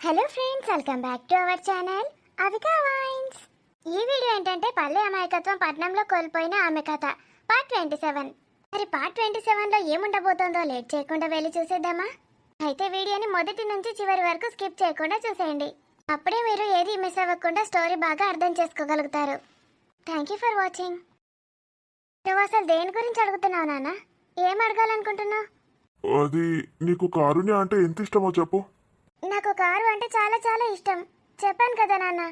Hello friends, welcome back to our channel Avika wines. ఈ video ఏంటంటే పల్లె అమాయకత్వం పట్నంలో కోల్పోయిన ఆమె కథ పార్ట్ 27. మరి పార్ట్ 27లో ఏముండబోతోందో లేట్ చేయకుండా వెళ్ళి చూసేద్దామా? అయితే వీడియోని మొదటి నుంచి చివరి వరకు స్కిప్ చేయకుండా చూసేయండి. అప్పుడే మీరు ఏది మిస్ అవ్వకుండా స్టోరీ బాగా అర్థం చేసుకోగలుగుతారు. Thank you for watching. నువ్వు అసలు దేని గురించి అడుగుతున్నావు నాన్న? ఏం అడగాలనుకుంటున్నావు? అది నీకు కారుణ్య అంటే ఎంత ఇష్టమో చెప్పు. నాకు కారు అంటే చాలా చాలా ఇష్టం. చెప్పాను కదా నాన్న,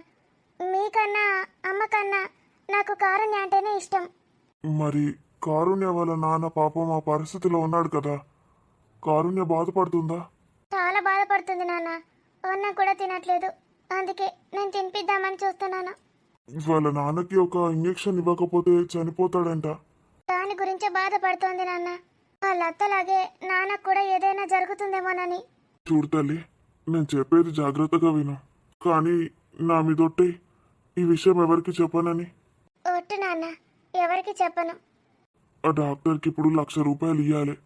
మీకన్నా అమ్మకన్నా నాకు కారుణ్య అంటేనే ఇష్టం. మరి కారుణ్య వాళ్ళ నాన్న పాపం ఆ పరిస్థితిలో ఉన్నాడు కదా, కారుణ్య బాధపడుతుందా? చాలా బాధపడుతుంది నాన్న. అన్నం కూడా తినట్లేదు, అందుకే నేను తినిపిద్దామని చూస్తున్నాను. వాళ్ళ నాన్నకి ఒక ఇంజెక్షన్ ఇవ్వకపోతే చనిపోతాడంట. దాని గురించే బాధపడుతోంది నాన్న. వాళ్ళ అత్తలాగే నాన్నకు కూడా ఏదైనా జరుగుతుందేమోనని. చూడు తల్లి, నేను చెప్పేది జాగ్రత్తగా విను, కానీ నా మీదొట్టే ఈ విషయం ఎవరికి చెప్పనని. ఒట్టు నాన్న, ఎవరికి చెప్పను. ఆ డాక్టర్కి ఇప్పుడు ₹1,00,000 ఇవ్వాలి.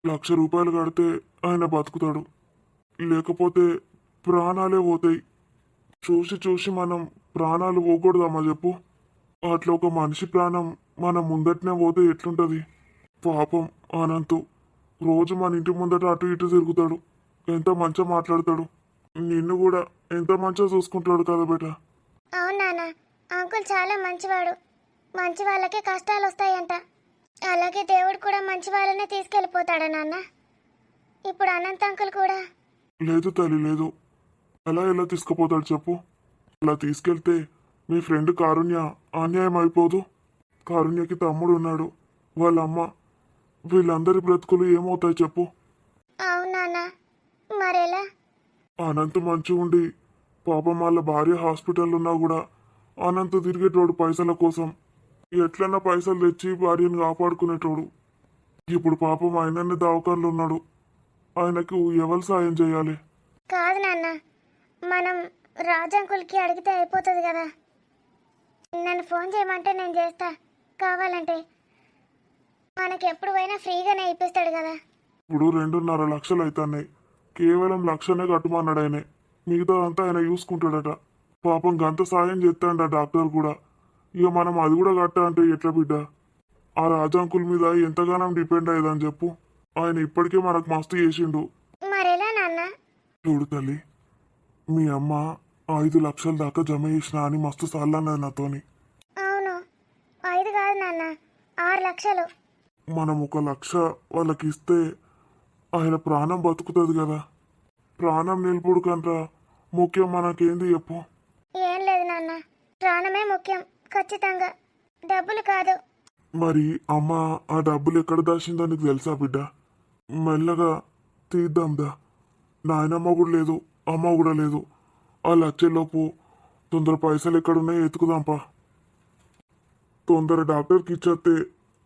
₹1,00,000 కడితే ఆయన బతుకుతాడు, లేకపోతే ప్రాణాలే పోతాయి. చూసి చూసి మనం ప్రాణాలు పోకూడదమ్మా చెప్పు. అట్లా ఒక మనిషి ప్రాణం మన ముందటనే పోతే ఎట్లుంటుంది? పాపం అనంతు రోజు మన ఇంటి ముందట అటు ఇటు తిరుగుతాడు, ఎంత మంచిగా మాట్లాడతాడు, నిన్ను కూడా ఎంత మంచిగా చూసుకుంటాడు కదా బేట. అవును నాన్న, అంకుల్ చాలా మంచివాడు. మంచి వాళ్ళకే కష్టాలు వస్తాయంట. అలాగే దేవుడు కూడా మంచి వాళ్ళనే తీసుకెళ్ళిపోతాడా నాన్న? ఇప్పుడు అనంత్ అంకుల్ కూడా. లేదు తల్లి లేదు, ఎలా తీసుకుపోతాడు చెప్పు? అలా తీసుకెళ్తే మీ ఫ్రెండ్ కారుణ్య అన్యాయం అయిపోదు. కారుణ్యకి తమ్ముడు ఉన్నాడు, వాళ్ళ అమ్మ, వీళ్ళందరి బ్రతుకులు ఏమవుతాయి చెప్పు? అవును నాన్న, మరెలా? అనంత్ మంచి ఉండి పాపం వాళ్ళ భార్య హాస్పిటల్ ఉన్నా కూడా అనంత్ తిరిగేటోడు పైసల కోసం. ఎట్లన్నా పైసలు తెచ్చి భార్యను కాపాడుకునేటోడు. ఇప్పుడు పాపం ఆయననే దవాఖానలో ఉన్నాడు, ఆయనకు ఎవరు సాయం చేయాలి? కాదు నాన్న, మనం రాజ్ అంకుల్కి అడిగితే అయిపోతుంది కదా. నన్ను ఫోన్ చేయమంటే నేను చేస్తా. కావాలంటే మనకి ఎప్పుడు పోయినా ఫ్రీగానే ఇప్పిస్తాడు కదా. ఇప్పుడు 2.5 లక్షలు అవుతున్నాయి, కేవలం 1,00,000 కట్టమన్నాడు ఆయన, మిగతా అంతా ఆయన చూసుకుంటాడట. పాపం గంత సాయం చేస్తాడ డాక్టర్ కూడా. ఇక మనం అది కూడా కట్టా అంటే ఎట్లా బిడ్డ? ఆ రాజాంకుల్ మీద ఎంతగానో డిపెండ్ అయ్యేదని చెప్పు. ఆయన ఇప్పటికే మనకు మస్తు చేసిండు. మరెలా నాన్న? చూడు తల్లి, మీ అమ్మ 5 లక్షల దాకా జమ చేసిన అని మస్తు సార్లు అన్నది నాతోని. అవును, 5 కాదు నాన్న, 6 లక్షలు. మనం 1,00,000 వాళ్ళకి ఇస్తే ఆయన ప్రాణం బతుకుతుంది కదా. ప్రాణం నిలుపుడు కంట్రా ముఖ్యం మనకేంది చెప్పు? ఏం లేదు నాన్న, ప్రాణమే ముఖ్యం, ఖచ్చితంగా, డబ్బులు కాదు. మరి అమ్మ ఆ డబ్బులు ఎక్కడ దాచిందో నీకు తెలుసా బిడ్డ? మెల్లగా తీద్దాందా. నాయనమ్మ కూడా లేదు, అమ్మ కూడా లేదు. వాళ్ళు వచ్చేలోపు తొందర పైసలు ఎక్కడున్నాయో ఎత్తుకుదాంపా. తొందర డాక్టర్కి ఇచ్చేస్తే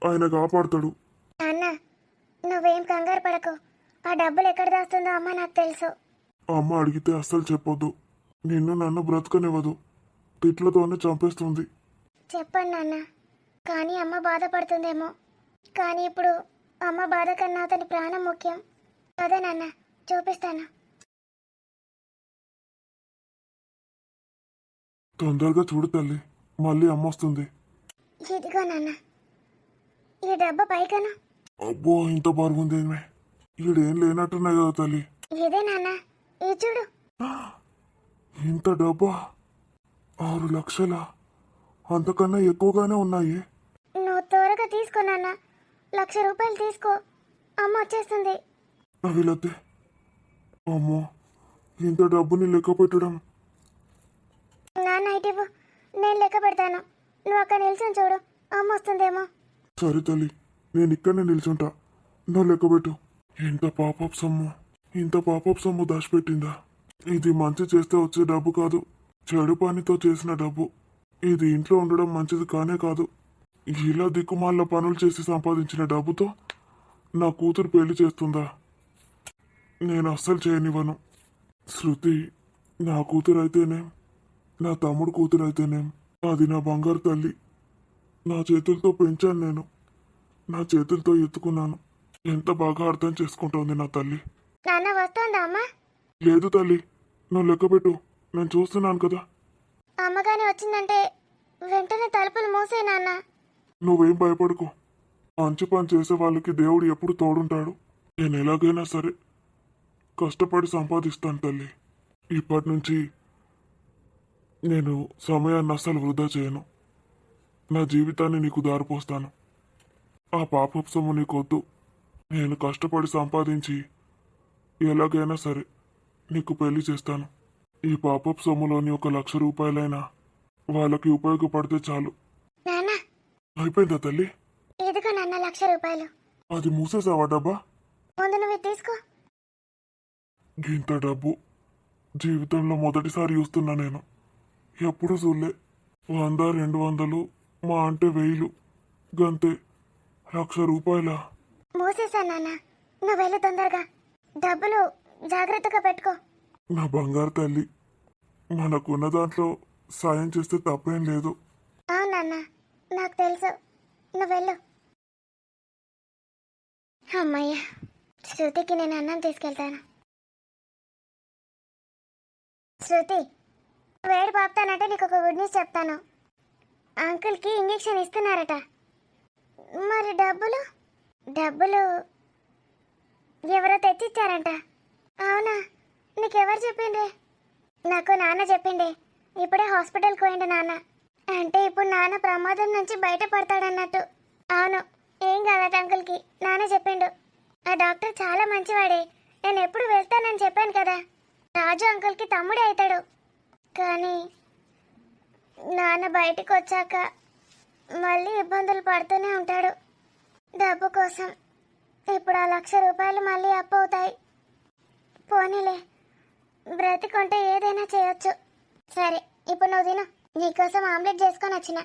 ఆయన కాపాడతాడు. నాన్న, నువ్వేం కంగారు పడకు. ఆ డబ్బులు ఎక్కడ దాస్తుందో అమ్మ నాకు తెలుసు. అమ్మ అడిగితే అస్సలు చెప్పొద్దు, నిన్ను నన్ను బ్రతకనివ్వదు, తిట్లతోనే చంపేస్తుంది. చెప్పండి నాన్న, కానీ అమ్మ బాధపడుతుందేమో. కానీ ఇప్పుడు అమ్మ బాధ కన్నా అతని ప్రాణం ముఖ్యం. అదే నాన్న, చూపిస్తాను. తొందరగా చూడు తల్లి, మళ్ళీ అమ్మ వస్తుంది. ఇదిగో నాన్న, ఈ డబ్బా పైకను. అబ్బో ఇంత బరువుందేమే, ఈడేం లేనట్టున్నాయి కదా తల్లి. ఇదే నాన్న, ఈ చూడు. ఇంత డబ్బా? 6 లక్షల? అంతకన్నా ఎక్కువగానే ఉన్నాయి. నువ్వు త్వరగా తీసుకో నాన్న, ₹1,00,000 తీసుకో, అమ్మ వచ్చేస్తుంది. వీళ్ళద్దే. అమ్మో, ఇంత డబ్బుని లెక్క పెట్టడం. నాన్న ఇటివ్వు, నేను లెక్క పెడతాను. నువ్వు అక్కడ నిల్చొని చూడు, అమ్మ వస్తుందేమో. సరే తల్లి, నేను ఇక్కడనే నిల్చుంటా, నువ్వు లెక్క పెట్టు. ఇంత పాపప్ సొమ్ము దాచిపెట్టిందా? ఇది మంచి చేస్తే వచ్చే డబ్బు కాదు, చెడు పనితో చేసిన డబ్బు. ఇది ఇంట్లో ఉండడం మంచిది కానే కాదు. ఇలా దిక్కుమాల పనులు చేసి సంపాదించిన డబ్బుతో నా కూతురు పెళ్లి చేస్తుందా? నేను అస్సలు చేయనివ్వను. శృతి నా కూతురు అయితేనేం, నా తమ్ముడు కూతురు అయితేనేం, అది నా బంగారు తల్లి. నా చేతులతో పెంచాను నేను, నా చేతులతో ఎత్తుకున్నాను. ఎంత బాగా అర్థం చేసుకుంటోంది నా తల్లి. నాన్న వస్తుందా అమ్మ? లేదు తల్లి, నువ్వు లెక్క పెట్టు, నేను చూస్తున్నాను కదా. అమ్మగాని వచ్చిందంటే వెంటనే తలుపులు మూసే నాన్న. నువ్వేం భయపడుకో. మంచి పని చేసే వాళ్ళకి దేవుడు ఎప్పుడు తోడుంటాడు. నేను ఎలాగైనా సరే కష్టపడి సంపాదిస్తాను తల్లి. ఇప్పటి నుంచి నేను సమయాన్ని అస్సలు వృధా చేయను. నా జీవితాన్ని నీకు దారిపోస్తాను. ఆ పాపపు సొమ్ము నీకొద్దు. నేను కష్టపడి సంపాదించి ఎలాగైనా సరే నీకు పెళ్లి చేస్తాను. ఈ పాపపు సొమ్ములోని 1,00,000 రూపాయలైనా వాళ్ళకి ఉపయోగపడితే చాలు. నాన్న అయిపోయిందా తల్లి? ఎదుగో నాన్న 1,00,000 రూపాయలు. అది మూసేసావా డబ్బా? ముందు నువ్వు ఇది తీసుకో. ఇంత డబ్బు జీవితంలో మొదటిసారి చూస్తున్నా నేను. ఎప్పుడు చూడలే. 100, 200 మా అంటే 1000 గంతే. 1,00,000 రూపాయల? మూసేసా నాన్న, నువ్వు వెళ్ళు తొందరగా. డబ్బులు జాగ్రత్తగా పెట్టుకో. నా బంగారు తల్లి, మనకున్న దాంట్లో సాయం చేస్తే తప్పేం లేదు. అవును నాన్న, నాకు తెలుసు. నువ్వు వెళ్ళు. అమ్మయ్య, శృతికి నేను అన్నం తీసుకెళ్తాను. శృతి, వేడి పాపుతానంటే నీకు ఒక గుడ్ న్యూస్ చెప్తాను. అంకుల్కి ఇంజెక్షన్ ఇస్తున్నారట. మరి డబ్బులు డబ్బులు ఎవరో తెచ్చిచ్చారంట. అవునా? నీకెవరు చెప్పిండే? నాకు నాన్న చెప్పిండే. ఇప్పుడే హాస్పిటల్కి పోయిండు నాన్న. అంటే ఇప్పుడు నాన్న ప్రమాదం నుంచి బయటపడతాడన్నట్టు. అవును, ఏం కాదట అంకుల్కి, నాన్న చెప్పిండు. ఆ డాక్టర్ చాలా మంచివాడే. నేను ఎప్పుడు వెళ్తానని చెప్పాను కదా. రాజు అంకుల్కి తమ్ముడే అవుతాడు. కానీ నాన్న బయటికి వచ్చాక మళ్ళీ ఇబ్బందులు పడుతూనే ఉంటాడు డబ్బు కోసం. ఇప్పుడు ఆ 1,00,000 రూపాయలు మళ్ళీ అప్పు అవుతాయి. పోనీలే, బ్రతికుంటే ఏదైనా చేయొచ్చు. సరే, ఇప్పుడు నువ్వు తిను. నీకోసం ఆమ్లెట్ చేసుకొని వచ్చిన.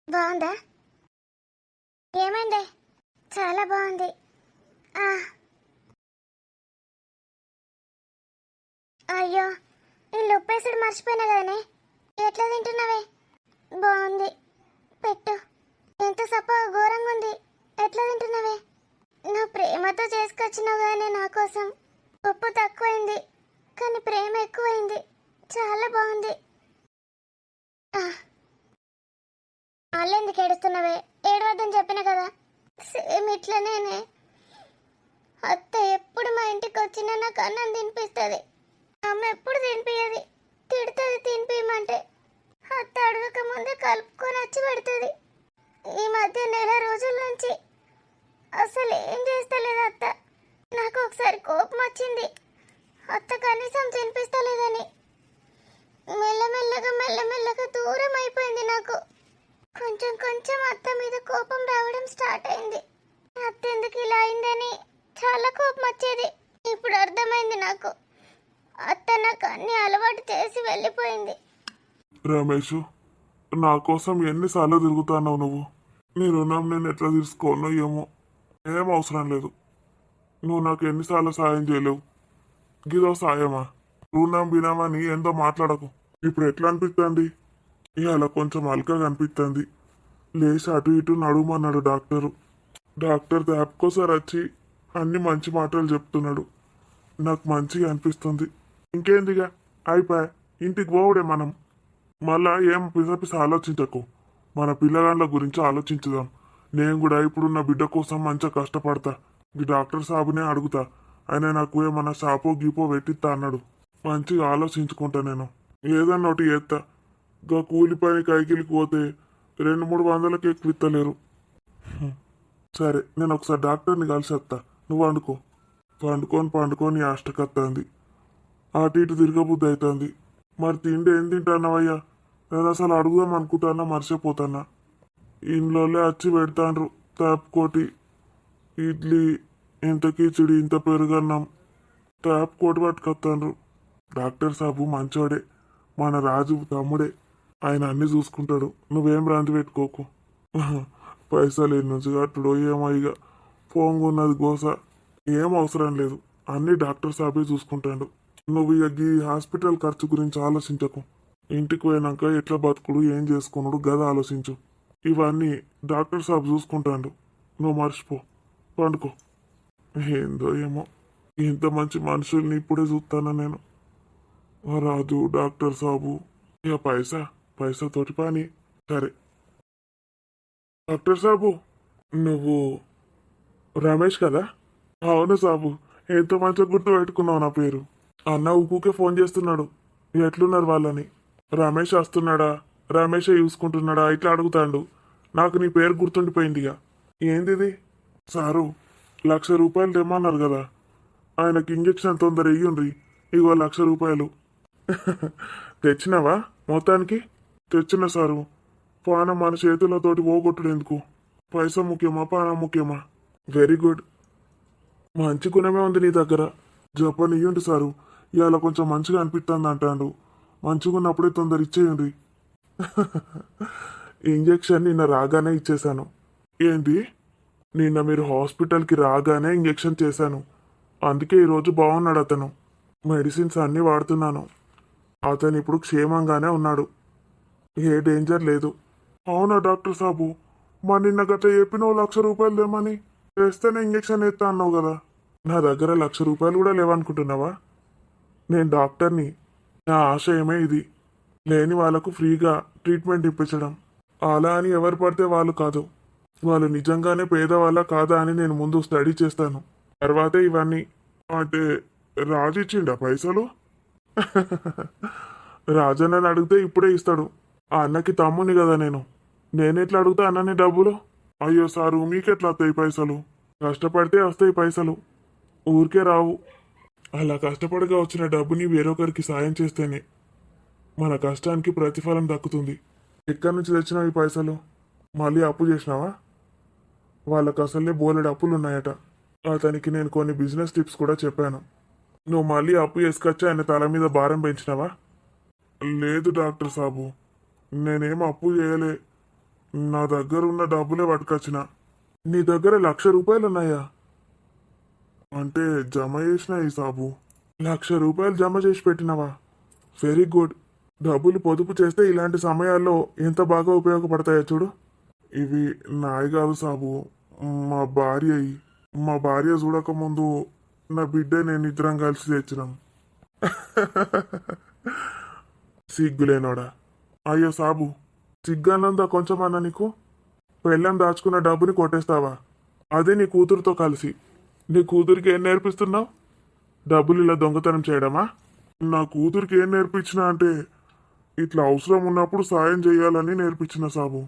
బాగుందా? ఏమైంది? చాలా బాగుంది. అయ్యో, ఈ ఉప్పేసుడు మర్చిపోయినా కదనే. ఎట్లా తింటున్నావే? బాగుంది, పెట్టు. ఎంత సప్ప ఘోరంగా ఉంది. ఎట్లా తింటున్నావే? నువ్వు ప్రేమతో చేసుకొచ్చినావు కానీ నా కోసం. ఉప్పు తక్కువైంది కానీ ప్రేమ ఎక్కువైంది. చాలా బాగుంది. వాళ్ళెందుకు ఏడుస్తున్నావే? ఏడవద్దని చెప్పిన కదా. సేమ్ ఇట్లనేనే. అత్త ఎప్పుడు మా ఇంటికి వచ్చినా నాకు అన్నం తినిపిస్తుంది. అమ్మ ఎప్పుడు తినిపించదు, తిడుతుంది తినిపించమంటే. అత్త అడగక ముందే కలుపుకొని వచ్చి పెడుతుంది. ఈ మధ్య నెల రోజుల నుంచి అసలు ఏం చేస్తలేదు అత్త. నాకు ఒకసారి కోపం వచ్చింది. అత్త కనీసం తినిపిస్తలేదని. మెల్లమెల్లగా దూరం అయిపోయింది నాకు. కొంచెం కొంచెం అత్త మీద కోపం రావడం స్టార్ట్ అయింది. అత్త ఎందుకు ఇలా అయిందని చాలా కోపం వచ్చేది. ఇప్పుడు అర్థమైంది నాకు. అత్త నాకు అన్ని అలవాటు చేసి వెళ్ళిపోయింది. రమేష్, నా కోసం ఎన్నిసార్లు తిరుగుతానో నువ్వు. నీ రుణం నేను ఎట్లా తీసుకోనో ఏమో. ఏం అవసరం లేదు. నువ్వు నాకు ఎన్నిసార్లు సాయం చేయలేవు. గిదో సాయమా? రుణం బినామని ఎంతో మాట్లాడకు. ఇప్పుడు ఎట్లా అనిపిస్తుంది? ఇవాళ కొంచెం అల్కగా అనిపిస్తుంది. లేచి అటు ఇటు నడుమన్నాడు డాక్టరు. డాక్టర్ దాపుకోసారి వచ్చి అన్ని మంచి మాటలు చెప్తున్నాడు. నాకు మంచిగా అనిపిస్తుంది. ఇంకేందిగా, అయిపోయా. ఇంటికి పోవుడే మనం. మళ్ళా ఏం పిసపిస ఆలోచించకు. మన పిల్లగాళ్ళ గురించి ఆలోచించుదాం. నేను కూడా ఇప్పుడున్న బిడ్డ కోసం మంచిగా కష్టపడతా. ఈ డాక్టర్ సాబునే అడుగుతా. ఆయన నాకు ఏమన్నా షాపో గీపో పెట్టిస్తా అన్నాడు. మంచిగా ఆలోచించుకుంటా. నేను ఏదన్నా ఒకటి చేస్తా. గా కూలి పని కైకిలికి పోతే 200-300కి ఎక్కువ ఇస్తలేరు. సరే, నేను ఒకసారి డాక్టర్ని కలిసి వస్తా. నువ్వు వండుకో. పండుకొని ఆష్టకత్తాంది. అటు ఇటు తిరగబుద్ధి అవుతుంది. మరి తిండి ఏం తింటానవయ్యా? నేను అసలు అడుగుదాం అనుకుంటానా, మర్చిపోతానా. ఇంట్లోనే వచ్చి పెడతాండ్రు తాపుకోటి, ఇడ్లీ, ఇంత కిచిడి, ఇంత పెరుగన్నం. తాపుకోటి పట్టుకొస్తాండ్రు. డాక్టర్ సాబు మంచోడే, మన రాజు తమ్ముడే. ఆయన అన్ని చూసుకుంటాడు. నువ్వేం రాంది పెట్టుకోకు. పైసలు ఎన్ని నుంచి కట్టుడో ఏమో. ఇక పోంగున్నది గోస. ఏం అవసరం లేదు, అన్ని డాక్టర్ సాబే చూసుకుంటాడు. నువ్వు ఇక ఈ హాస్పిటల్ ఖర్చు గురించి ఆలోచించకు. ఇంటికి పోయినాక ఎట్లా బతుకుడు, ఏం చేసుకున్నాడు గదా ఆలోచించు. ఇవన్నీ డాక్టర్ సాబ్ చూసుకుంటాడు. నువ్వు మర్చిపో. పండుకో. ఏందో ఏమో, ఇంత మంచి మనుషుల్ని ఇప్పుడే చూస్తాను నేను. ఆ రాజు డాక్టర్ సాబు ఇక పైసా పైసా తోటి పని. సరే డాక్టర్ సాబు, నువ్వు రమేష్ కదా? అవును సాబు, ఎంతో మంచిగా గుర్తు పెట్టుకున్నావు నా పేరు. అన్న ఊకే ఫోన్ చేస్తున్నాడు, ఎట్లున్నారు వాళ్ళని, రమేష్ వస్తున్నాడా, రమేషే చూసుకుంటున్నాడా ఇట్లా అడుగుతాడు. నాకు నీ పేరు గుర్తుండిపోయింది. ఇక ఏందిది సారు, 1,00,000 తెమ్మన్నారు కదా, ఆయనకి ఇంజక్షన్ తొందర ఇయ్యుండ్రి, ఇగో 1,00,000. తెచ్చినావా మొత్తానికి? తెచ్చిన సారు. పానం మన చేతులతోటి పోగొట్టుడు ఎందుకు? పైసా ముఖ్యమా పానం ముఖ్యమా? వెరీ గుడ్, మంచి గుణమే ఉంది నీ దగ్గర. జపన్ ఇయ్యండి సారు, ఇవాళ కొంచెం మంచిగా అనిపిస్తుంది అంటాడు. మంచిగా ఉన్నప్పుడే తొందర ఇచ్చేయండి. ఇంజెక్షన్ నిన్న రాగానే ఇచ్చేశాను. ఏంది? నిన్న మీరు హాస్పిటల్కి రాగానే ఇంజెక్షన్ చేశాను. అందుకే ఈరోజు బాగున్నాడు అతను. మెడిసిన్స్ అన్నీ వాడుతున్నాను. అతను ఇప్పుడు క్షేమంగానే ఉన్నాడు, ఏ డేంజర్ లేదు. అవునా డాక్టర్ సాబు, మరి నిన్న గట్ల చెప్పినావు 1,00,000 లేమని, వేస్తేనే ఇంజెక్షన్ వేస్తా అన్నావు కదా. నా దగ్గర 1,00,000 కూడా లేవనుకుంటున్నావా? నేను డాక్టర్ని, నా ఆశయమే ఇది. లేని వాళ్ళకు ఫ్రీగా ట్రీట్మెంట్ ఇప్పించడం. అలా అని ఎవరు పడితే వాళ్ళు కాదు, వాళ్ళు నిజంగానే పేదవాళ్ళ కాదా అని నేను ముందు స్టడీ చేస్తాను, తర్వాతే ఇవన్నీ. అంటే రాజు ఇచ్చిండా పైసలు? రాజన్నని అడిగితే ఇప్పుడే ఇస్తాడు. ఆ అన్నకి తమ్ముని కదా నేనెట్లా అడుగుతా అన్నని డబ్బులు? అయ్యో సారు, మీకెట్లా వస్తాయి పైసలు? కష్టపడితే వస్తాయి పైసలు, ఊరికే రావు. అలా కష్టపడగా వచ్చిన డబ్బుని వేరొకరికి సాయం చేస్తేనే మన కష్టానికి ప్రతిఫలం దక్కుతుంది. ఎక్కడి నుంచి తెచ్చినావు ఈ పైసలు? మళ్ళీ అప్పు చేసినావా? వాళ్ళకు అసలే బోలెడు అప్పులు ఉన్నాయట. అతనికి నేను కొన్ని బిజినెస్ టిప్స్ కూడా చెప్పాను. నువ్వు మళ్ళీ అప్పు చేసుకొచ్చి ఆయన తల మీద భారం పెంచినావా? లేదు డాక్టర్ సాబు, నేనేం అప్పు చేయలే. నా దగ్గర ఉన్న డబ్బులే పట్టుకొచ్చిన. నీ దగ్గర 1,00,000 ఉన్నాయా? అంటే జమ చేసిన ఈ సాబు. 1,00,000 జమ చేసి పెట్టినవా? Very good. డబ్బులు పొదుపు చేస్తే ఇలాంటి సమయాల్లో ఎంత బాగా ఉపయోగపడతాయో చూడు. ఇవి నాయి కాదు సాబు, మా భార్యయి. మా భార్య చూడకముందు నా బిడ్డ నేను ఇద్దరం కలిసి తెచ్చినాం. సిగ్గులేనోడా. అయ్యో సాబు, సిగ్గన్నందా కొంచెమన్నా నీకు? పెళ్ళం దాచుకున్న డబ్బుని కొట్టేస్తావా? అదే నీ కూతురుతో కలిసి. నీ కూతురికి ఏం నేర్పిస్తున్నావు? డబ్బులు ఇలా దొంగతనం చేయడమా? నా కూతురికి ఏం నేర్పించినా అంటే ఇట్లా అవసరం ఉన్నప్పుడు సాయం చేయాలని నేర్పించిన సాబు.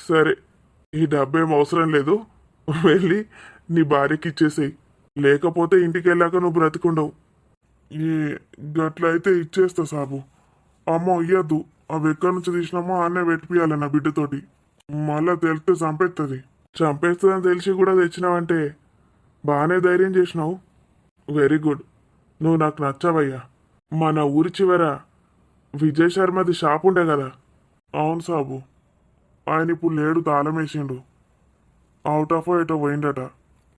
సరే, ఈ డబ్బేం అవసరం లేదు, వెళ్ళి నీ భార్యకి ఇచ్చేసేయి. లేకపోతే ఇంటికి వెళ్ళాక నువ్వు బ్రతికుండవు. ఈ గట్లయితే ఇచ్చేస్తా సాబు. అమ్మో ఇయ్యద్దు, అవి ఎక్కడి నుంచి తీసినామో అన్నే పెట్టిపియాలి నా బిడ్డతోటి. మళ్ళా తెలిస్తే చంపేస్తుంది. చంపేస్తుందని తెలిసి కూడా తెచ్చినావంటే బాగానే ధైర్యం చేసినావు. వెరీ గుడ్, నువ్వు నాకు నచ్చావయ్యా. మన ఊరి చివర విజయ్ శర్మది షాప్ ఉండే కదా? అవును సాబు, ఆయన ఇప్పుడు లేడు, తాళం వేసిండు. అవుట్ ఆఫ్ ఎటో పోయిండట.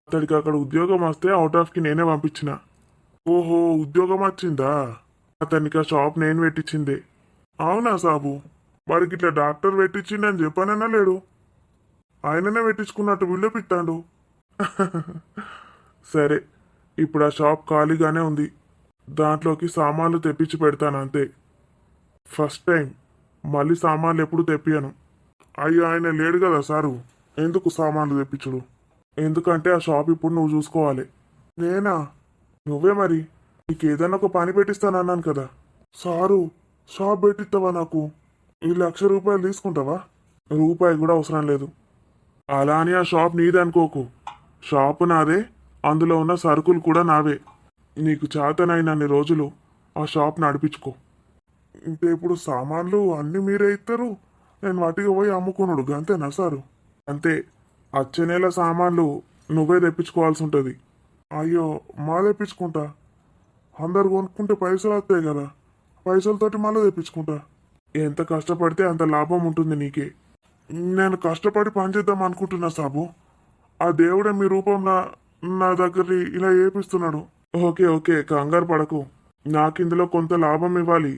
అతడికి అక్కడ ఉద్యోగం వస్తే అవుట్ ఆఫ్కి నేనే పంపించిన. ఓహో, ఉద్యోగం వచ్చిందా? అతనికి ఆ షాప్ నేను పెట్టించిందే. అవునా సాబు, వాడికి ఇట్లా డాక్టర్ పెట్టించిండని చెప్పానన్నా లేడు, ఆయననే పెట్టించుకున్నట్టు విల్లపిస్తాడు. సరే, ఇప్పుడు ఆ షాప్ ఖాళీగానే ఉంది, దాంట్లోకి సామాన్లు తెప్పించి పెడతాను అంతే. ఫస్ట్ టైం, మళ్ళీ సామాన్లు ఎప్పుడు తెప్పియను. అయ్యో, ఆయన లేడు కదా సారు, ఎందుకు సామాన్లు తెప్పించుడు? ఎందుకంటే ఆ షాప్ ఇప్పుడు నువ్వు చూసుకోవాలి. నేనా? నువ్వే మరి, నీకు ఏదైనా ఒక పని పెట్టిస్తానన్నాను కదా. సారు, షాప్ పెట్టిస్తావా నాకు? ఈ 1,00,000 తీసుకుంటావా? రూపాయి కూడా అవసరం లేదు. అలా అని ఆ షాప్ నీదే అనుకోకు. షాపు నాదే, అందులో ఉన్న సరుకులు కూడా నావే. నీకు చేతనైనన్ని రోజులు ఆ షాప్ నడిపించుకో. ఇంకా ఇప్పుడు సామాన్లు అన్నీ మీరే ఇస్తారు, నేను వాటికి పోయి అమ్ముకున్నాడు అంతేనా సారు? అంతే, వచ్చే నెల సామాన్లు నువ్వే తెప్పించుకోవాల్సి ఉంటుంది. అయ్యో, మా తెప్పించుకుంటా. అందరు కొనుక్కుంటే పైసలు వస్తాయి కదా, పైసలతోటి మళ్ళీ తెప్పించుకుంటా. ఎంత కష్టపడితే అంత లాభం ఉంటుంది నీకే. నేను కష్టపడి పనిచేద్దాం అనుకుంటున్నా సాబు, ఆ దేవుడే మీ రూపంలో నా దగ్గర ఇలా ఏపిస్తున్నాడు. ఓకే ఓకే, కంగారు పడకు, నాకు ఇందులో కొంత లాభం ఇవ్వాలి.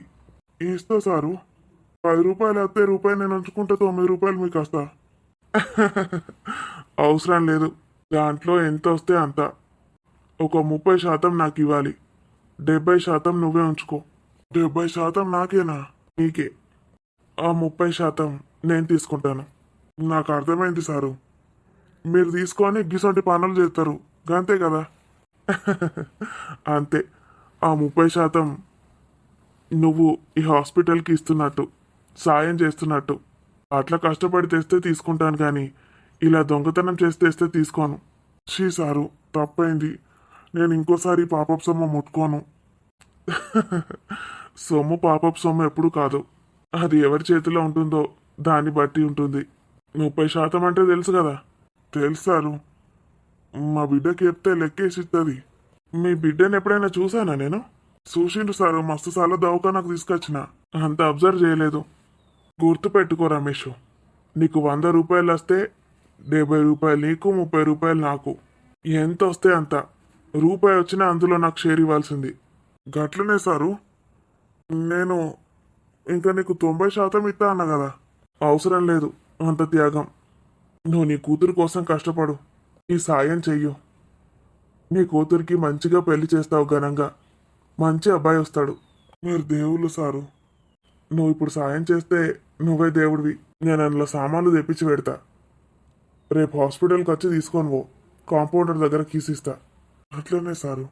ఇస్తా సారు, 10 రూపాయలు వస్తే రూపాయి నేను ఉంచుకుంటే 9 రూపాయలు మీకు వస్తా. అవసరం లేదు, దాంట్లో ఎంత వస్తే అంత. ఒక 30% నాకు ఇవ్వాలి. 70% నువ్వే ఉంచుకో. 70% నాకేనా? నీకే. ఆ 30% నేను తీసుకుంటాను. నాకు అర్థమైంది సారు. మీరు తీసుకొని గిసొంటి పనులు చేస్తారు అంతే కదా. అంతే. ఆ 30% నువ్వు ఈ హాస్పిటల్కి ఇస్తున్నట్టు, సాయం చేస్తున్నట్టు. అట్లా కష్టపడి తెస్తే తీసుకుంటాను కానీ ఇలా దొంగతనం చేసి తెస్తే తీసుకోను. షీ సారు, తప్పైంది. నేను ఇంకోసారి పాపప్ సొమ్ము ముట్టుకోను. సొమ్ము పాపప్ సొమ్ము ఎప్పుడు కాదు. అది ఎవరి చేతిలో ఉంటుందో దాన్ని బట్టి ఉంటుంది. 30% అంటే తెలుసు కదా. తెలుసు సారు. మా బిడ్డకి చెప్తే లెక్కేసిస్తుంది. మీ బిడ్డని ఎప్పుడైనా చూసానా నేను? చూసిండు సారు, మస్తు సార్లు దవాఖానకు తీసుకొచ్చిన. అంత అబ్జర్వ్ చేయలేదు. గుర్తు పెట్టుకో రమేష్, నీకు 100 రూపాయలు వస్తే 70 రూపాయలు నీకు, 30 రూపాయలు నాకు. ఎంత వస్తే అంత. రూపాయి వచ్చినా అందులో నాకు షేర్ ఇవ్వాల్సింది. గట్లనే సారు. నేను ఇంకా నీకు 90% ఇస్తా అన్నా కదా. అవసరం లేదు అంత త్యాగం. నువ్వు నీ కూతురు కోసం కష్టపడు. ఈ సాయం చెయ్యు. నీ కూతురికి మంచిగా పెళ్లి చేస్తావు ఘనంగా. మంచి అబ్బాయి వస్తాడు. మీరు దేవుళ్ళు సారు. నువ్వు ఇప్పుడు సాయం చేస్తే నువ్వే దేవుడివి. నేను అందులో సామాన్లు తెప్పించి పెడతా. రేపు హాస్పిటల్కి వచ్చి తీసుకొని పో. కాంపౌండర్ దగ్గర కీసిస్తా. అట్లనే సారు.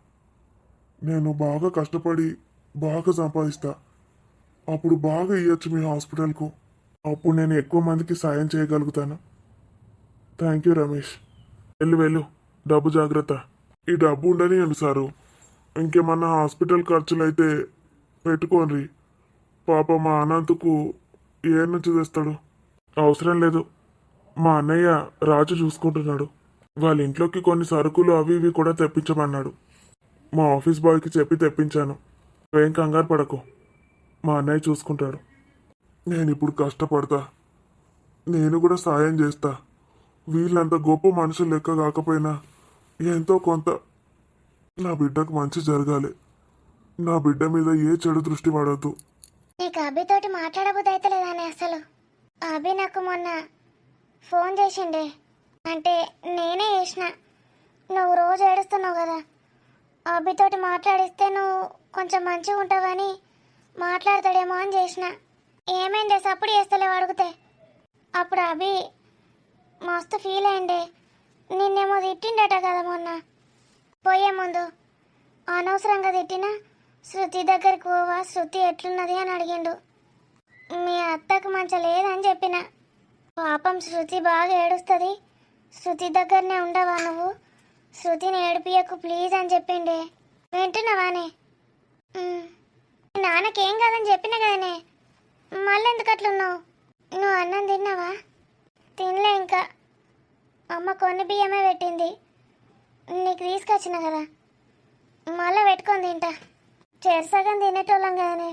నేను బాగా కష్టపడి బాగా సంపాదిస్తా. అప్పుడు బాగా ఇవ్వచ్చు మీ హాస్పిటల్కు. అప్పుడు నేను ఎక్కువ మందికి సాయం చేయగలుగుతాను. Thank you Ramesh. వెళ్ళు, డబ్బు జాగ్రత్త. ఈ డబ్బు ఉండనియండి సారు. ఇంకేమన్నా హాస్పిటల్ ఖర్చులు అయితే పెట్టుకోండి. పాప మా అనంతకు ఏ నుంచి తెస్తాడు? అవసరం లేదు. మా అన్నయ్య రాజు చూసుకుంటున్నాడు. వాళ్ళ ఇంట్లోకి కొన్ని సరుకులు అవి ఇవి కూడా తెప్పించమన్నాడు. మా ఆఫీస్ బాయ్కి చెప్పి తెప్పించాను. ఏం కంగారు పడకు, మా అన్నయ్య చూసుకుంటాడు. నేను ఇప్పుడు కష్టపడతా. నేను కూడా సాయం చేస్తా. వీళ్ళంత గొప్ప మనుషులు లెక్క కాకపోయినా ఎంతో కొంత నా బిడ్డకు మంచి జరగాలి. నా బిడ్డ మీద ఏ చెడు దృష్టి పడద్దు. నీకు అభితోటి మాట్లాడబుద్ది అయితే లేదానే అసలు. అభి నాకు మొన్న ఫోన్ చేసిండే. అంటే నేనే చేసిన. నువ్వు రోజు ఏడుస్తున్నావు కదా, అభితోటి మాట్లాడిస్తే నువ్వు కొంచెం మంచిగా ఉంటావని మాట్లాడతాడేమో అని చేసిన. ఏమైందే సప్పుడు చేస్తలేవు అడిగితే? అప్పుడు అభి మస్తు ఫీల్ అయిండే. నిన్నేమో తిట్టిండట కదా మొన్న పోయే ముందు. అనవసరంగా తిట్టినా శృతి దగ్గరికి పోవా, శృతి ఎట్లున్నది అని అడిగిండు. మీ అత్తకు మంచి లేదని చెప్పిన. పాపం శృతి బాగా ఏడుస్తుంది, శృతి దగ్గరనే ఉండవా నువ్వు, శృతిని ఏడిపియకు ప్లీజ్ అని చెప్పిండే. వింటున్నావానే? నాన్నకేం కాదని చెప్పిన కదనే, మళ్ళీ ఎందుకు అట్లున్నావు? నువ్వు అన్నం తిన్నావా? తినలే ఇంకా. అమ్మ కొన్ని బియ్యమే పెట్టింది, నీకు తీసుకొచ్చిన కదా, మళ్ళీ పెట్టుకొని తింటా. చెరసగం తినేటోళ్ళం కదనే,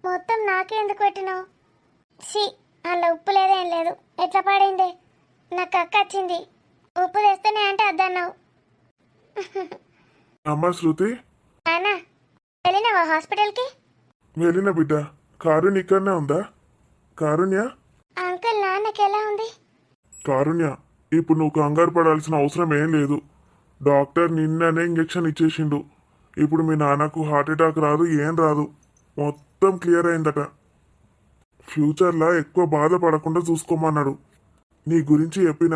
మొత్తం నాకే ఎందుకు పెట్టినావు? సి అందులో ఉప్పు లేదేం లేదు. ఎట్లా పడింది? నాకు అక్క వచ్చింది, ఉప్పు తెస్తేనే అంటే అద్దన్నావు. అమ్మ శృతి, నాన్న వెళ్ళినావా హాస్పిటల్కి? వెళ్ళిన బిడ్డ. కారుణ్య ఇక్కడనే ఉందా? కారుణ్య, అంకుల్ నాన్నకి ఎలా ఉంది? కారుణ్య, ఇప్పుడు నువ్వు కంగారు పడాల్సిన అవసరం ఏం లేదు. డాక్టర్ నిన్ననే ఇంజెక్షన్ ఇచ్చేసిండు. ఇప్పుడు మీ నాన్నకు హార్ట్ అటాక్ రాదు, ఏం రాదు. మొత్తం క్లియర్ అయిందట. ఫ్యూచర్లో ఎక్కువ బాధపడకుండా చూసుకోమన్నాడు. నీ గురించి చెప్పిన.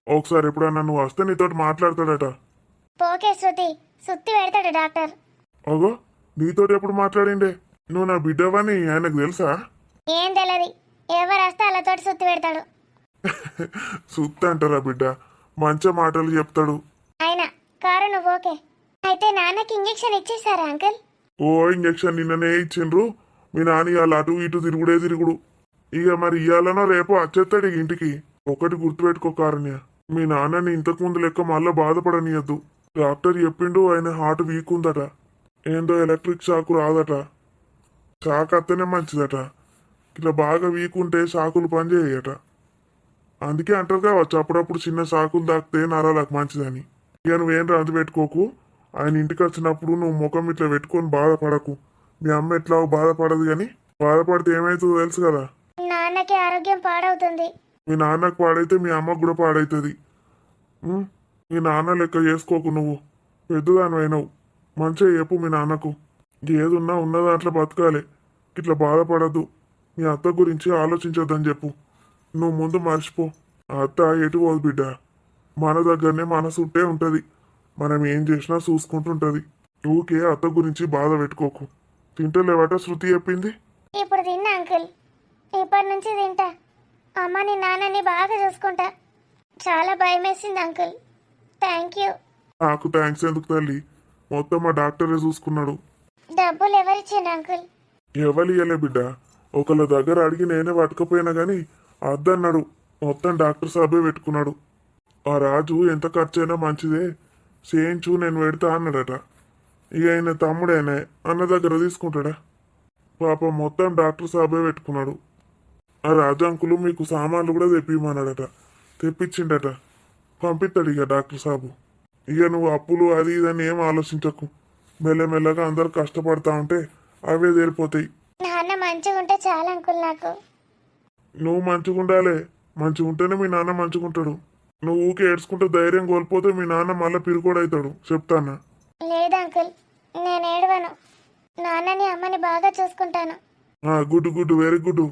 ఒకసారి ఎప్పుడన్నా నువ్వు వస్తే నీతోటి మాట్లాడతాడట. పోకే శృతి, సుత్తి పెడతాడు డాక్టర్. అగో, నీతోటి ఎప్పుడు మాట్లాడిండే? నువ్వు నా బిడ్డవని ఆయనకు తెలుసా? ఏం తెలియదు, ఎవరు వస్తే వాళ్ళతోటి సుత్తి పెడతాడు. సుత్తి అంటారా బిడ్డ? మంచి మాటలు చెప్తాడు. అయినా కారు నువ్వు ఓకే. అయితే నాన్నకి ఇంజెక్షన్ ఇచ్చేసారా అంకుల్? ఓ ఇంజెక్షన్ నిన్ననే ఇచ్చిండ్రు. మీ నాన్న ఇవాళ అటు ఇటు తిరుగుడే తిరుగుడు. ఇక మరి ఇయ్యాలనో రేపో వచ్చేస్తాడు ఇక ఇంటికి. ఒకటి గుర్తుపెట్టుకో కారుణ్య, మీ నాన్నని ఇంతకు ముందు లెక్క మళ్ళా బాధపడనీయద్దు. డాక్టర్ చెప్పిండు ఆయన హార్ట్ వీక్ ఉందట. ఏందో ఎలక్ట్రిక్ షాక్ రాదట. షాక్ అత్తనే మంచిదట. ఇట్లా బాగా వీక్ ఉంటే షాకులు పనిచేయట. అందుకే అంటారు కావచ్చు అప్పుడప్పుడు చిన్న షాకులు తాకితే నరాలకు మంచిదని. ఇక నువ్వేం రాదు పెట్టుకోకు. ఆయన ఇంటికి వచ్చినప్పుడు నువ్వు ముఖం ఇట్లా పెట్టుకొని బాధపడకు. మీ అమ్మ ఎట్లా బాధపడదు కానీ బాధపడితే ఏమవుతుందో తెలుసు కదా. నాన్నకి ఆరోగ్యం పాడవుతుంది. మీ నాన్నకు పాడైతే మీ అమ్మకు కూడా పాడవుతుంది. మీ నాన్న లెక్క చేసుకోకు నువ్వు. పెద్దదాని అయినావు. మంచిగా చెప్పు మీ నాన్నకు. ఏదున్నా ఉన్న దాంట్లో బతకాలి. ఇట్లా బాధపడద్దు. మీ అత్త గురించి ఆలోచించొద్దని చెప్పు. నువ్వు ముందు మర్చిపో. ఆ అత్త ఎటు పోదు బిడ్డ. మన దగ్గరనే మనసుంటే ఉంటుంది. మనం ఏం చేసినా చూసుకుంటుంటుంది. ఊకే అత్త గురించి బాధ పెట్టుకోకు. తింటలేవట శృతి చెప్పింది. ఇప్పుడు తిన్నా అంకుల్. ఇప్పటి నుంచి తింటా. అమ్మని నాన్నని బాగా చూసుకుంటా. చాలా భయం వేసింది అంకుల్. Thank you. నాకు థ్యాంక్స్ ఎందుకు తల్లి? మొత్తం మా డాక్టరే చూసుకున్నాడు. డబ్బులు ఎవరిచ్చిండు అంకుల్? ఎవరియలే బిడ్డ. ఒకళ్ళ దగ్గర అడిగి నేనే పట్టుకపోయినా గాని అద్దన్నాడు. మొత్తం డాక్టర్ సాబే పెట్టుకున్నాడు. ఆ రాజు ఎంత ఖర్చైనా మంచిదే, చేయించు నేను పెడతా అన్నాడట. ఇక ఆయన తమ్ముడైనా అన్న దగ్గర తీసుకుంటాడా? పాపం మొత్తం డాక్టర్ సాబే పెట్టుకున్నాడు. ఆ రాజు అంకులు మీకు సామాన్లు కూడా తెప్పిమన్నాడట. తెప్పించిండట. పంపిస్తాడు ఇక డాక్టర్ సాబు. ఇక నువ్వు అప్పులు అది ఇదని ఏం ఆలోచించకు. మెల్లమెల్లగా అందరు కష్టపడతా ఉంటే అవే తేలిపోతాయి. నాన్న మంచిగా ఉంటే చాలా అంకుల్ నాకు. నువ్వు మంచిగా ఉండాలి. మంచిగా ఉంటేనే మీ నాన్న మంచిగా ఉంటాడు. నువ్వు ఊకే ఏడ్చుకుంటే ధైర్యం కోల్పోతే మీ నాన్న మళ్ళీ పిరుకోడవుతాడు. చెప్తానా? లేదు అంకుల్, నేను ఏడవను. నాన్నని అమ్మని బాగా చూసుకుంటాను. Good good very good.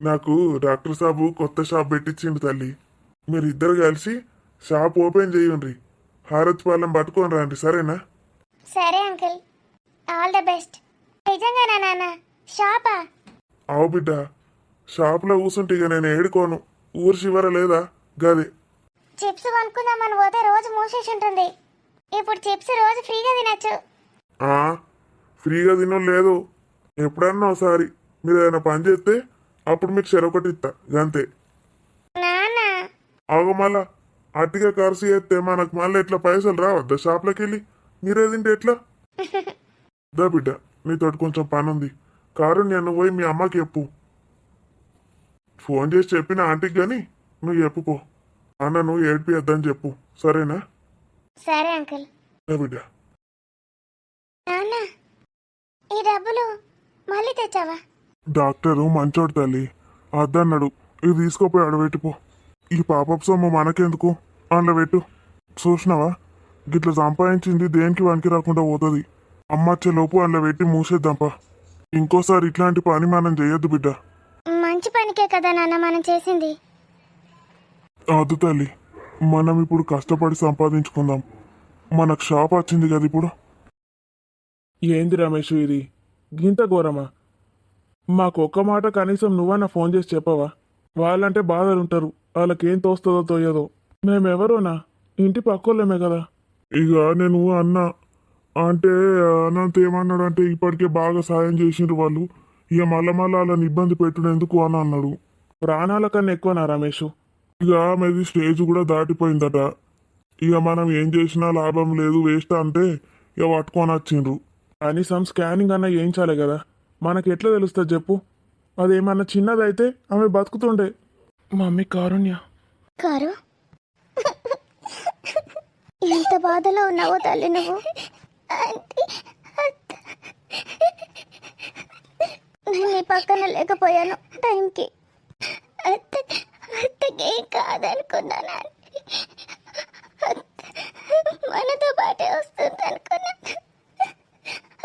నాకు డాక్టర్ సాబు కొత్త షాప్ పెట్టించిండు తల్లి. మీరిద్దరు కలిసి షాప్ ఓపెన్ చేయండి. హారత్ పాలెం పట్టుకొని రండి, సరేనా? సరే అంకుల్, ఆల్ ద బెస్ట్. నిజంగానా నాన్న? షాపా? అవు బిడ్డ. షాప్లో కూర్చుంటే ఇక నేను ఏడుకోను. ఊరు చివర లేదా గది. చిప్స్ కొనుక్కుందామని పోతే రోజు మూసేసి ఉంటుంది. ఇప్పుడు చిప్స్ రోజు ఫ్రీగా తినచ్చు. ఫ్రీగా తినో లేదు. ఎప్పుడన్నా ఒకసారి మీరు ఏదైనా పని చేస్తే అప్పుడు మీకు చెరొకటి ఇస్తా గంతే. నాన్న ఆగు మళ్ళా అట్టిగా ఖర్చు చేస్తే మనకు మళ్ళీ ఎట్లా పైసలు రావద్దా షాప్లోకి వెళ్ళి? మీరే తింటే ఎట్లా? దా బిడ్డ, నీతోటి కొంచెం పని ఉంది. కారుణ్య పోయి మీ అమ్మకి చెప్పు. ఫోన్ చేసి చెప్పిన ఆంటీకి కానీ నువ్వు చెప్పుకో. అన్న నువ్వు ఏడ్పియద్దని చెప్పు, సరేనా? సరే అంకుల్. దా బిడ్డ. నాన్న ఈ డబ్బులు మళ్ళీ తెచ్చావా? డాక్టరు మంచోడు తల్లి. అద్దన్నాడు. ఇది తీసుకోపోయి ఆడబెట్టిపో. ఈ పాపపు సొమ్ము మనకెందుకు? అందులో పెట్టు. చూసినావా, గిట్ల సంపాదించింది దేనికి వనికి రాకుండా పోతుంది. అమ్మచ్చే లోపు అందులో పెట్టి మూసేద్దాంపా. ఇంకోసారి ఇట్లాంటి పని మనం చేయొద్దు బిడ్డ. మంచి పనికే కదా నాన్న మనం చేసింది. వద్దు తల్లి, మనం ఇప్పుడు కష్టపడి సంపాదించుకుందాం. మనకు షాప్ వచ్చింది కదా ఇప్పుడు. ఏంది రమేష్ ఇది? గింత ఘోరమా? మాకొక్క మాట కనీసం నువ్వన్నా ఫోన్ చేసి చెప్పవా? వాళ్ళంటే బాధలుంటారు. వాళ్ళకేం తోస్తుందో తోయదో. మేమెవరోనా? ఇంటి పక్కోళ్ళమే కదా. ఇక నేను అన్నా అంటే అనంత ఏమన్నాడు అంటే ఇప్పటికే బాగా సాయం చేసిండ్రు వాళ్ళు. ఇక మళ్ళా వాళ్ళని ఇబ్బంది పెట్టుడు ఎందుకు అని అన్నాడు. ప్రాణాల కన్నా ఎక్కువనా రమేష్? ఇక ఆమెది స్టేజ్ కూడా దాటిపోయిందట. ఇక మనం ఏం చేసినా లాభం లేదు, వేస్ట్ అంటే ఇక పట్టుకొని వచ్చిండ్రు. కనీసం స్కానింగ్ అన్నా చేయించాలి కదా. మనకి ఎట్లా తెలుస్తుంది చెప్పు? అదేమన్నా చిన్నదైతే ఆమె బతుకుతుండే. మమ్మీ కారుణ్య. కారు ఎంత బాధలో ఉన్నావో తల్లి నువ్వు. నేను నీ పక్కన లేకపోయాను టైంకి. అత్తకి కాదనుకున్నాను. మనతో పాటే వస్తుంది అనుకున్నాను.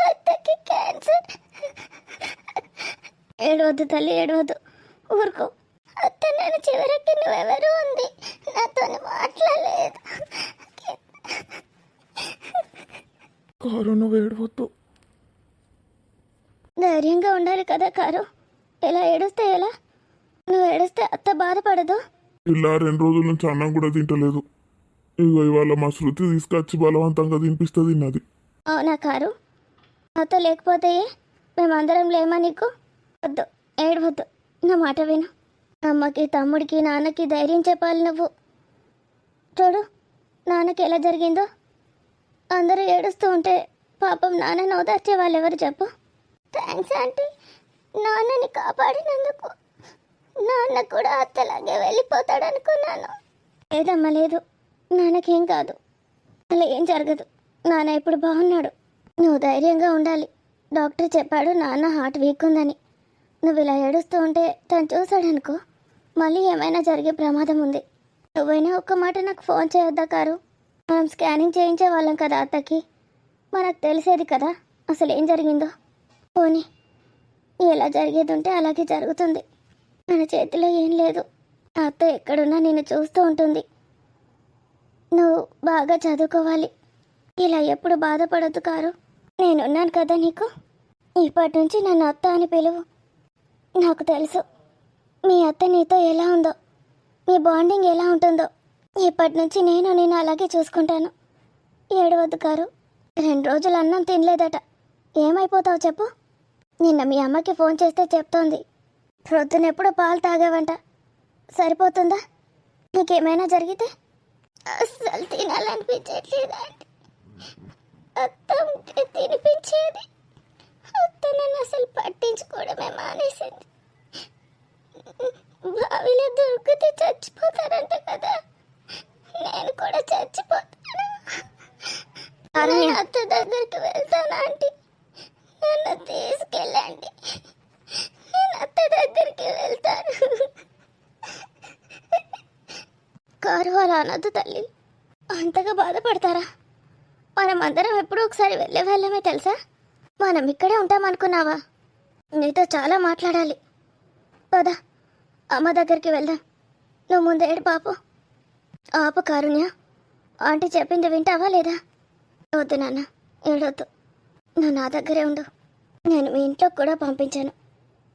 అత్తకి క్యాన్సర్. ఏడవద్దు తల్లి, ఏడవద్దు. ఊరుకో. అత్త నన్ను చివరికి నువ్వెవరు ఉంది, నాతో మాట్లాడలేదు. కారు నువ్వు ఏడవద్దు. ధైర్యంగా ఉండాలి కదా కారు. ఎలా ఏడుస్తే ఎలా? నువ్వు ఏడుస్తే అత్త బాధపడదు. ఇలా 2 రోజుల నుంచి అన్నం కూడా తింటలేదు. ఇగో ఇవాళ మా శృతి తీసుకొచ్చి బలవంతంగా తినిపిస్తుంది తిన్నది. అవునా కారు? అత్త లేకపోతే మేమందరం లేమా నీకు? వద్దు, ఏడవద్దు. నా మాట విను. అమ్మకి, తమ్ముడికి, నాన్నకి ధైర్యం చెప్పాలి నువ్వు. చూడు నాన్నకి ఎలా జరిగిందో. అందరూ ఏడుస్తూ ఉంటే పాపం నాన్నని ఓదార్చే వాళ్ళు ఎవరు చెప్పు? థ్యాంక్స్ ఆంటీ, నాన్నని కాపాడినందుకు. నాన్న కూడా అత్తలాగే వెళ్ళిపోతాడు అనుకున్నాను. లేదమ్మా లేదు, నాన్నకేం కాదు. అలా ఏం జరగదు. నాన్న ఇప్పుడు బాగున్నాడు. నువ్వు ధైర్యంగా ఉండాలి. డాక్టర్ చెప్పాడు నాన్న హార్ట్ వీక్ ఉందని. నువ్వు ఇలా ఏడుస్తూ ఉంటే తను చూశాడనుకో, మళ్ళీ ఏమైనా జరిగే ప్రమాదం ఉంది. నువ్వైనా ఒక్క మాట నాకు ఫోన్ చేయొద్దా కారు? మనం స్కానింగ్ చేయించే వాళ్ళం కదా అత్తకి, మనకు తెలిసేది కదా అసలు ఏం జరిగిందో. పోనీ ఎలా జరిగేది ఉంటే అలాగే జరుగుతుంది. మన చేతిలో ఏం లేదు. నా అత్త ఎక్కడున్నా నిన్ను చూస్తూ ఉంటుంది. నువ్వు బాగా చదువుకోవాలి. ఇలా ఎప్పుడు బాధపడొద్దు కారు. నేనున్నాను కదా నీకు. ఇప్పటి నుంచి నన్ను అత్త అని పిలువు. నాకు తెలుసు మీ అత్త నీతో ఎలా ఉందో, మీ బాండింగ్ ఎలా ఉంటుందో. ఇప్పటి నుంచి నేను అలాగే చూసుకుంటాను. ఏడవద్దు కారు. 2 రోజులు అన్నం తినలేదట. ఏమైపోతావు చెప్పు? నిన్న మీ అమ్మకి ఫోన్ చేస్తే చెప్తోంది, ప్రొద్దునెప్పుడు పాలు తాగావంట. సరిపోతుందా? నీకేమైనా జరిగితే? అస్సలు తినాలనిపించట్లేదా అంటే అత్త ఉంటే తినిపించేది. అత్త నన్ను అసలు పట్టించుకోవడమే మానేసింది. బావిలో దొరికితే చచ్చిపోతారంట కదా, నేను కూడా చచ్చిపోతాను. నేను అత్త దగ్గరికి వెళ్తాను ఆంటీ, నన్ను తీసుకెళ్ళండి. నేను అత్త దగ్గరికి వెళ్తాను. కారు అలా అనొద్దు తల్లి. అంతగా బాధపడతారా? మనం అందరం ఎప్పుడూ ఒకసారి వెళ్ళే వెళ్ళమే తెలుసా. మనం ఇక్కడే ఉంటామనుకున్నావా? నీతో చాలా మాట్లాడాలి. పద అమ్మ దగ్గరికి వెళ్దాం. నువ్వు ముందు ఏడు పాపు. ఆపు కారుణ్య. ఆంటీ చెప్పింది వింటావా లేదా? వద్దు నాన్న, ఏడవద్దు. నువ్వు నా దగ్గరే ఉండు. నేను మీ ఇంట్లోకి కూడా పంపించాను.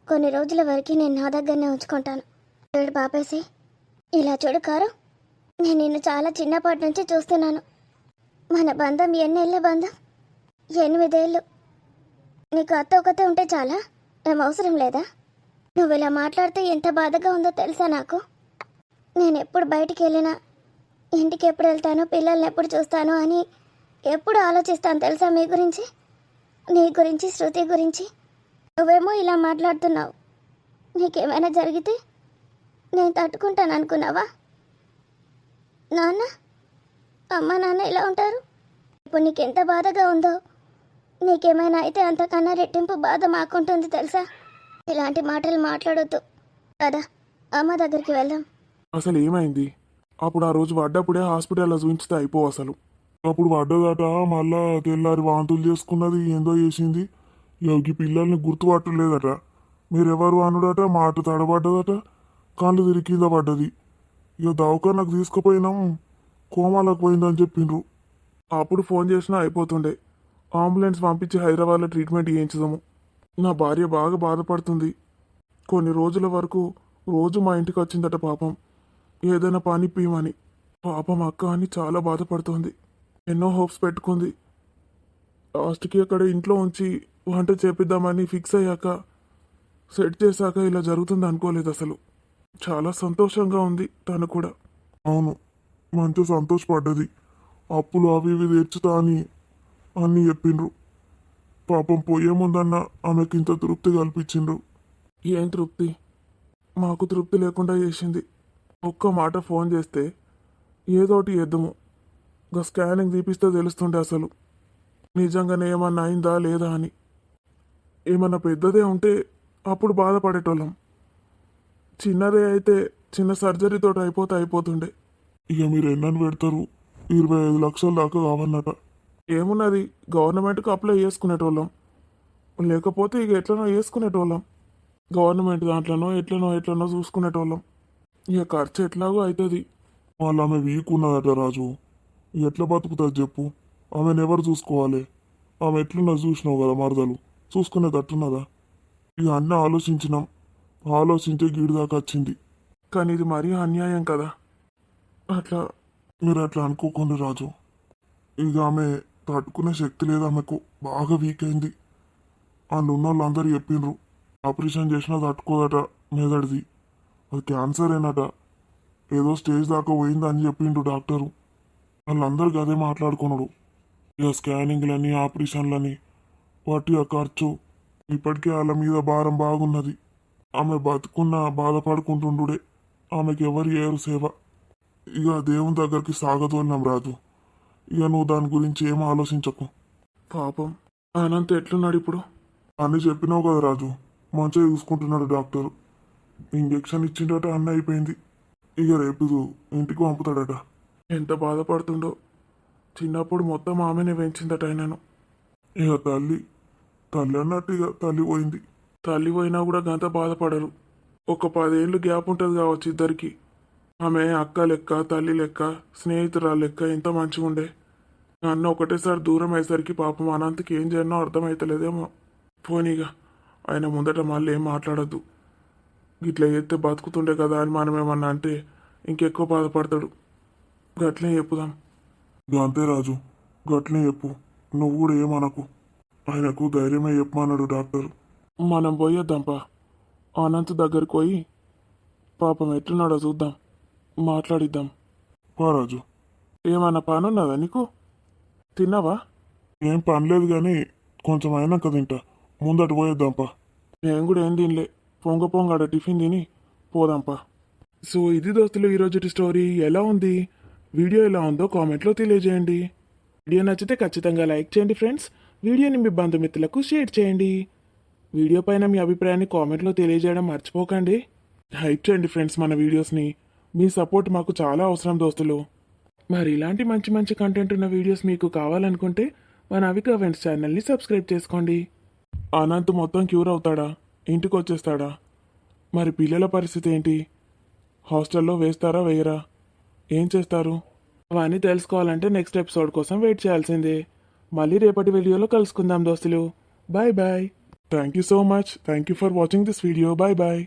కొన్ని రోజుల వరకు నేను నా దగ్గరనే ఉంచుకుంటాను. ఏడు పాపేసి. ఇలా చూడు కారు, నేను నిన్ను చాలా చిన్నప్పటి నుంచి చూస్తున్నాను. మన బంధం ఎన్నేళ్ళ బంధం? 8 ఏళ్ళు. నీకు అత్త ఒకతే ఉంటే చాలా? ఏం అవసరం లేదా? నువ్వు ఇలా మాట్లాడితే ఎంత బాధగా ఉందో తెలుసా నాకు. నేను ఎప్పుడు బయటికి వెళ్ళినా, ఇంటికి ఎప్పుడు వెళ్తాను, పిల్లల్ని ఎప్పుడు చూస్తాను అని ఎప్పుడు ఆలోచిస్తాను తెలుసా మీ గురించి, నీ గురించి, శృతి గురించి. నువ్వేమో ఇలా మాట్లాడుతున్నావు. నీకేమైనా జరిగితే నేను తట్టుకుంటాను అనుకున్నావా? నాన్న, అమ్మ నాన్న ఎలా ఉంటారు? ఇప్పుడు నీకెంత బాధగా ఉందో, నీకేమైనా అయితే అంతకన్నా రెట్టింపు బాధ మాకుంటుంది తెలుసా. ఇలాంటి మాటలు మాట్లాడొద్దు కదా. అమ్మ దగ్గరికి వెళ్దాం. అసలు ఏమైంది? అప్పుడు ఆ రోజు పడ్డప్పుడే హాస్పిటల్లో చూపించితే అయిపో. అసలు అప్పుడు పడ్డదట, మళ్ళా తెల్లారి వాంతులు చేసుకున్నది, ఏందో చేసింది. ఈ పిల్లల్ని గుర్తుపట్టలేదట. మీరెవరు అనుడట, మాట తడబడ్డదట, కాళ్ళు తిరిగి కింద పడ్డది. ఇక దవాఖానకు తీసుకుపోయినాం, కోమాలకు పోయిందని చెప్పిండ్రు. అప్పుడు ఫోన్ చేసినా అయిపోతుండే. అంబులెన్స్ పంపించి హైదరాబాద్లో ట్రీట్మెంట్ చేయించదాము. నా భార్య బాగా బాధపడుతుంది. కొన్ని రోజుల వరకు రోజు మా ఇంటికి వచ్చిందట పాపం, ఏదైనా పని పీమని. పాపం అక్క అని చాలా బాధపడుతోంది. ఎన్నో హోప్స్ పెట్టుకుంది. లాస్ట్కి అక్కడ ఇంట్లో ఉంచి వంట చేపిద్దామని ఫిక్స్ అయ్యాక, సెట్ చేశాక ఇలా జరుగుతుంది అనుకోలేదు అసలు. చాలా సంతోషంగా ఉంది తను కూడా. అవును, మంచి సంతోషపడ్డది. అప్పులు అవి ఇవి తీర్చుతా అని అన్నీ చెప్పిండ్రు. పాపం పోయే ముందన్న ఆమెకి ఇంత తృప్తి కల్పించిండ్రు. ఏం తృప్తి? మాకు తృప్తి లేకుండా చేసింది. ఒక్క మాట ఫోన్ చేస్తే ఏదోటి చేద్దాము, ఇంకా స్కానింగ్ తీపిస్తే తెలుస్తుండే అసలు నిజంగానే ఏమన్నా అయిందా లేదా అని. ఏమన్నా పెద్దదే ఉంటే అప్పుడు బాధపడేటోళ్ళం. చిన్నదే అయితే చిన్న సర్జరీతో అయిపోతుండే. ఇక మీరు ఎన్నని పెడతారు? 25 లక్షల దాకా కావన్నట. ఏమున్నది, గవర్నమెంట్కి అప్లై చేసుకునేటోళ్ళం, లేకపోతే ఇక ఎట్లనో చేసుకునేటోళ్ళం. గవర్నమెంట్ దాంట్లోనో ఎట్లనో చూసుకునేటోళ్ళం. ఇక ఖర్చు ఎట్లాగో అవుతుంది. మళ్ళీ ఆమె వీక్ ఉన్నదట రాజు. ఎట్లా బతుకుతుంది చెప్పు? ఆమెను ఎవరు చూసుకోవాలి? ఆమె ఎట్లున్నది చూసినావు కదా, మరదలు చూసుకునేటట్టున్నదా? ఇక అన్నీ ఆలోచించినాం, ఆలోచించే గీడి దాకా వచ్చింది. కానీ ఇది మరీ అన్యాయం కదా. అట్లా మీరు అట్లా అనుకోకండి రాజు. ఇక ఆమె తట్టుకునే శక్తి లేదు, ఆమెకు బాగా వీక్ అయింది. వాళ్ళు ఉన్న వాళ్ళందరూ చెప్పిండ్రు, ఆపరేషన్ చేసినా తట్టుకోదట మెదడుది, అది క్యాన్సర్ ఏనట, ఏదో స్టేజ్ దాకా పోయిందని చెప్పిండు డాక్టరు. వాళ్ళందరికీ అదే మాట్లాడుకున్నాడు. ఇక స్కానింగ్లని, ఆపరేషన్లని, వాటి ఆ ఖర్చు, ఇప్పటికే వాళ్ళ మీద భారం బాగున్నది. ఆమె బతుకున్న బాధపడుకుంటుండుడే, ఆమెకి ఎవరు ఏరు సేవ. ఇక దేవుని దగ్గరికి సాగదోలినాం రాజు. ఇక నువ్వు దాని గురించి ఏం ఆలోచించకు. పాపం అనంత్ ఎట్లున్నాడు ఇప్పుడు? అన్నీ చెప్పినావు కదా రాజు, మంచిగా చూసుకుంటున్నాడు డాక్టరు. ఇంజెక్షన్ ఇచ్చిండట, అన్నీ అయిపోయింది. ఇక రేపు ఇంటికి పంపుతాడట. ఎంత బాధపడుతుండో. చిన్నప్పుడు మొత్తం ఆమెనే పెంచిందట ఆయనను. ఇక తల్లి అన్నట్టు ఇక తల్లి పోయింది. తల్లి పోయినా కూడా గంత బాధపడరు. ఒక 10 ఏళ్ళు గ్యాప్ ఉంటుంది కావచ్చు ఇద్దరికి. ఆమె అక్క లెక్క, తల్లి లెక్క, స్నేహితురాలు లెక్క ఎంత మంచిగా ఉండే. అన్న ఒకటేసారి దూరం అయ్యేసరికి పాపం అనంతకి ఏం చేయనో అర్థమైతలేదేమో. పోనీగా ఆయన ముందట మళ్ళీ ఏం మాట్లాడద్దు. ఇట్లా చేస్తే బతుకుతుండే కదా అని మనం ఏమన్నా అంటే ఇంకెక్కువ బాధపడతాడు. గట్లే చెప్పుదాం. అంతే రాజు, గట్లనే చెప్పు. నువ్వు కూడా ఏమనకు. ఆయనకు ధైర్యమే చెప్పమన్నాడు డాక్టర్. మనం పోయొద్దాంపా. అనంత్ దగ్గరికి పోయి పాపం ఎట్లున్నాడో చూద్దాం, మాట్లాడిద్దాం. పా రాజు. ఏమన్నా పని ఉన్నదా నీకు? తిన్నావా? ఏం పనిలేదు కానీ కొంచెం అయినాక తింటా. ముందట పోయేద్దాంపా. నేను కూడా ఏం తినలే. పొంగడ టిఫిన్ తిని పోదాంపా. సో ఇది దోస్తులు ఈరోజు స్టోరీ. ఎలా ఉంది? వీడియో ఎలా ఉందో కామెంట్లో తెలియజేయండి. వీడియో నచ్చితే ఖచ్చితంగా లైక్ చేయండి ఫ్రెండ్స్. వీడియోని మీ బంధుమిత్రులకు షేర్ చేయండి. వీడియో పైన మీ అభిప్రాయాన్ని కామెంట్లో తెలియజేయడం మర్చిపోకండి. హైప్ చేయండి ఫ్రెండ్స్ మన వీడియోస్ని. మీ సపోర్ట్ మాకు చాలా అవసరం దోస్తులు. మరి ఇలాంటి మంచి మంచి కంటెంట్ ఉన్న వీడియోస్ మీకు కావాలనుకుంటే మన అవికా ఫ్రెండ్స్ ఛానల్ని సబ్స్క్రైబ్ చేసుకోండి. అనంత్ మొత్తం క్యూర్ అవుతాడా? ఇంటికి వచ్చేస్తాడా? మరి పిల్లల పరిస్థితి ఏంటి? హాస్టల్లో వేస్తారా వేయరా? ఏం చేస్తారు? అవన్నీ తెలుసుకోవాలంటే నెక్స్ట్ ఎపిసోడ్ కోసం వెయిట్ చేయాల్సిందే. మళ్ళీ రేపటి వీడియోలో కలుసుకుందాం దోస్తులు. Bye bye. Thank you so much. Thank you for watching this video. Bye bye.